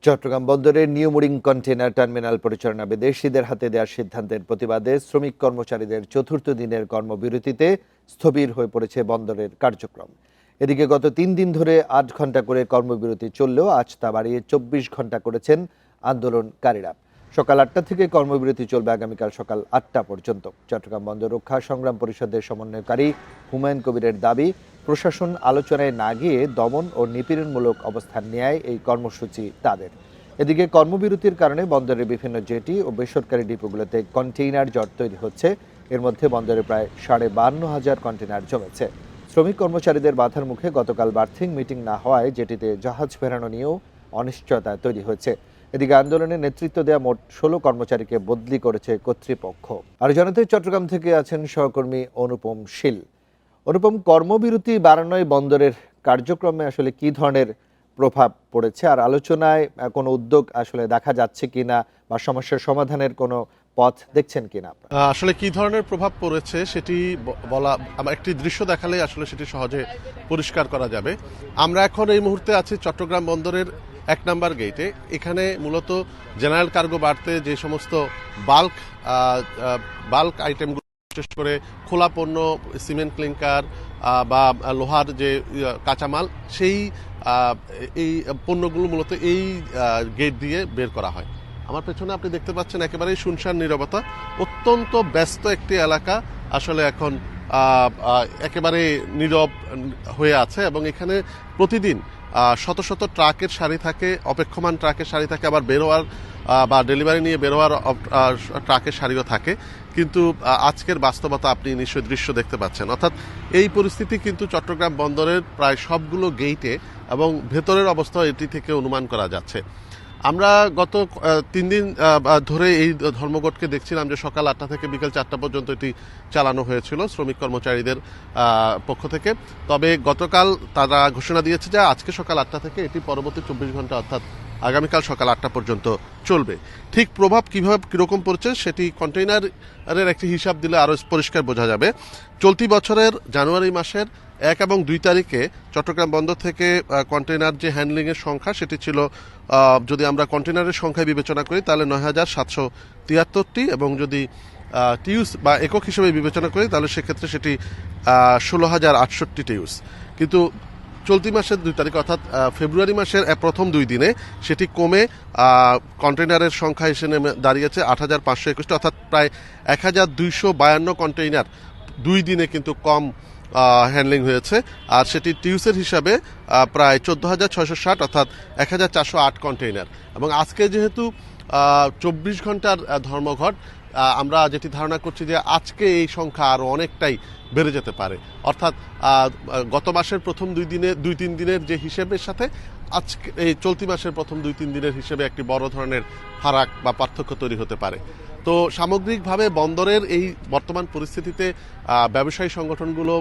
চট্টগ্রাম বন্দরের new mooring container terminal পরিচালনা বিদেশিদের হাতে দেওয়ার সিদ্ধান্তের প্রতিবাদে শ্রমিক কর্মচারীদের চতুর্থ দিনের কর্মবিরতিতে স্থবির হয়ে পড়েছে বন্দরের কার্যক্রম। এদিকে গত 3 দিন ধরে 8 ঘন্টা করে কর্মবিরতি চললেও আজ তা বাড়িয়ে 24 ঘন্টা করেছেন আন্দোলনকারীরা। সকাল 8টা থেকে কর্মবিরতি চলবে আগামীকাল সকাল 8টা পর্যন্ত। চট্টগ্রাম বন্দর রক্ষা সংগ্রাম পরিষদের সমন্বয়কারী হুমায়ুন কবিরের দাবি, প্রশাসন আলোচনায় না গিয়ে দমন ও নিপীড়নমূলক অবস্থান নেয় এই কর্মসূচি তাদের। এদিকে কর্মবিরতির কারণে বন্দরের বিভিন্ন জেটি ও বেসরকারি ডিপোগুলোতে কন্টেইনার জট তৈরি হচ্ছে। এর মধ্যে বন্দরে প্রায় 52,500 কন্টেইনার জমেছে। শ্রমিক কর্মচারীদের বাধার মুখে গতকাল বার্থিং মিটিং না হওয়ায় জেটিতে জাহাজ ফেরানো নিয়েও অনিশ্চয়তা তৈরি হয়েছে। এদিকে আন্দোলনে নেতৃত্ব দেওয়া মোট 16 কর্মচারীকে বদলি করেছে কর্তৃপক্ষ। আর জানাতে চট্টগ্রাম থেকে আছেন সহকর্মী অনুপম শীল। অনুপম, কর্মবিরতি বাড়ানোয় বন্দরের কার্যক্রমে আসলে কি ধরনের প্রভাব পড়েছে, আর আলোচনায় কোনো উদ্যোগ আসলে দেখা যাচ্ছে কিনা বা সমস্যার সমাধানের কোনো পথ দেখছেন কিনা? আসলে কি ধরনের প্রভাব পড়েছে সেটি বলা, একটি দৃশ্য দেখালে আসলে সেটি সহজে পরিষ্কার করা যাবে। আমরা এখন এই মুহূর্তে আছি চট্টগ্রাম বন্দরের 1 নম্বর গেটে। এখানে মূলত জেনারেল কার্গো বাড়তে যে সমস্ত বাল্ক আইটেমগুলো, বিশেষ করে খোলা পণ্য, সিমেন্ট ক্লিংকার বা লোহার যে কাঁচামাল, সেই এই পণ্যগুলো মূলত এই গেট দিয়ে বের করা হয়। আমার পেছনে আপনি দেখতে পাচ্ছেন একেবারেই শুনশান নীরবতা, অত্যন্ত ব্যস্ত একটি এলাকা আসলে এখন একেবারে নীরব হয়ে আছে। এবং এখানে প্রতিদিন শত শত ট্রাকের সারি থাকে, অপেক্ষমান ট্রাকের সারি থাকে, আবার বেরোয়ার বা ডেলিভারি নিয়ে বেরোয়ার ট্রাকের সারিও থাকে। কিন্তু আজকের বাস্তবতা আপনি নিশ্চয়ই দৃশ্য দেখতে পাচ্ছেন। অর্থাৎ এই পরিস্থিতি কিন্তু চট্টগ্রাম বন্দরের প্রায় সবগুলো গেইটে এবং ভেতরের অবস্থা এটি থেকে অনুমান করা যাচ্ছে। আমরা গত 3 দিন ধরে এই ধর্মঘটকে দেখছিলাম যে সকাল 8টা থেকে বিকেল 4টা পর্যন্ত এটি চালানো হয়েছিল শ্রমিক কর্মচারীদের পক্ষ থেকে। তবে গতকাল তারা ঘোষণা দিয়েছে যে আজকে সকাল 8টা থেকে এটি পরবর্তী 24 ঘন্টা অর্থাৎ আগামীকাল সকাল 8টা পর্যন্ত চলবে। ঠিক প্রভাব কিরকম পড়ছে সেটি কন্টেইনারের একটি হিসাব দিলে আরো পরিষ্কার বোঝা যাবে। চলতি বছরের জানুয়ারি মাসের 1 এবং 2 তারিখে চট্টগ্রাম বন্দর থেকে কন্টেইনার যে হ্যান্ডলিং এর সংখ্যা সেটি ছিল, যদি আমরা কন্টেইনারের সংখ্যায় বিবেচনা করি তাহলে 9,773টি, এবং যদি টিউস বা একক হিসেবে বিবেচনা করি তাহলে সেক্ষেত্রে সেটি 16,068 টিউস। কিন্তু চলতি মাসের 2 তারিখ অর্থাৎ ফেব্রুয়ারি মাসের প্রথম 2 দিনে সেটি কমে কন্টেইনারের সংখ্যা এসে নেমে দাঁড়িয়েছে 8,521, অর্থাৎ প্রায় 1,252 কন্টেইনার 2 দিনে কিন্তু কম হ্যান্ডলিং হয়েছে। আর সেটি টিউসের হিসাবে প্রায় 14,660, অর্থাৎ 1,408 কন্টেইনার। এবং আজকে যেহেতু 24 ঘন্টার ধর্মঘট, আমরা যেটি ধারণা করছি যে আজকে এই সংখ্যা আরো অনেকটাই বেড়ে যেতে পারে। অর্থাৎ গত মাসের প্রথম 2-3 দিনের যে হিসেবের সাথে আজকে এই চলতি মাসের প্রথম 2-3 দিনের হিসেবে একটি বড় ধরনের ফারাক বা পার্থক্য তৈরি হতে পারে। তো সামগ্রিকভাবে বন্দরের এই বর্তমান পরিস্থিতিতে ব্যবসায়ী সংগঠনগুলো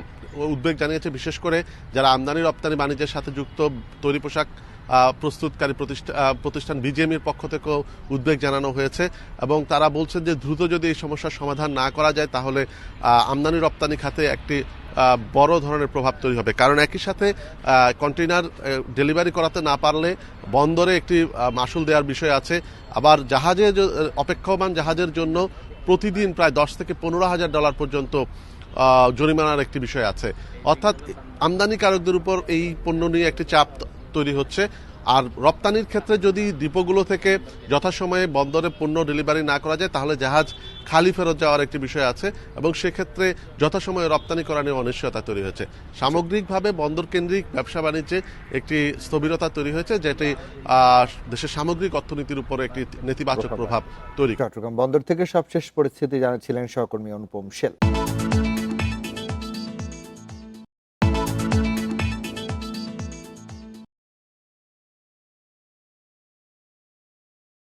উদ্বেগ জানিয়েছে, বিশেষ করে যারা আমদানি রপ্তানি বাণিজ্যের সাথে যুক্ত তৈরি পোশাক প্রস্তুতকারী প্রতিষ্ঠান বিজিএমইর পক্ষ থেকেও উদ্বেগ জানানো হয়েছে। এবং তারা বলছেন যে দ্রুত যদি এই সমস্যার সমাধান না করা যায় তাহলে আমদানি রপ্তানি খাতে একটি বড় ধরনের প্রভাব তৈরি হবে। কারণ একই সাথে কন্টেইনার ডেলিভারি করাতে না পারলে বন্দরে একটি মাশুল দেওয়ার বিষয় আছে। আবার অপেক্ষমান জাহাজের জন্য প্রতিদিন প্রায় 10 থেকে 15,000 ডলার পর্যন্ত জরিমানার একটি বিষয় আছে। অর্থাৎ আমদানিকারকদের উপর এই পণ্য নিয়ে একটি চাপ তৈরি হচ্ছে। আর রপ্তানির ক্ষেত্রে যদি ডিপোগুলো থেকে যথাসময়ে বন্দরে পণ্য ডেলিভারি না করা যায় তাহলে জাহাজ খালি ফেরত যাওয়ার একটি বিষয় আছে, এবং সেক্ষেত্রে যথাসময়ে রপ্তানি করা নিয়ে অনিশ্চয়তা তৈরি হয়েছে। সামগ্রিকভাবে বন্দর কেন্দ্রিক ব্যবসা বাণিজ্যে একটি স্থবিরতা তৈরি হয়েছে, যেটি দেশের সামগ্রিক অর্থনীতির উপর একটি নেতিবাচক প্রভাব তৈরি। চট্টগ্রাম বন্দর থেকে সবশেষ পরিস্থিতি জানাচ্ছিলেন সহকর্মী অনুপম শীল।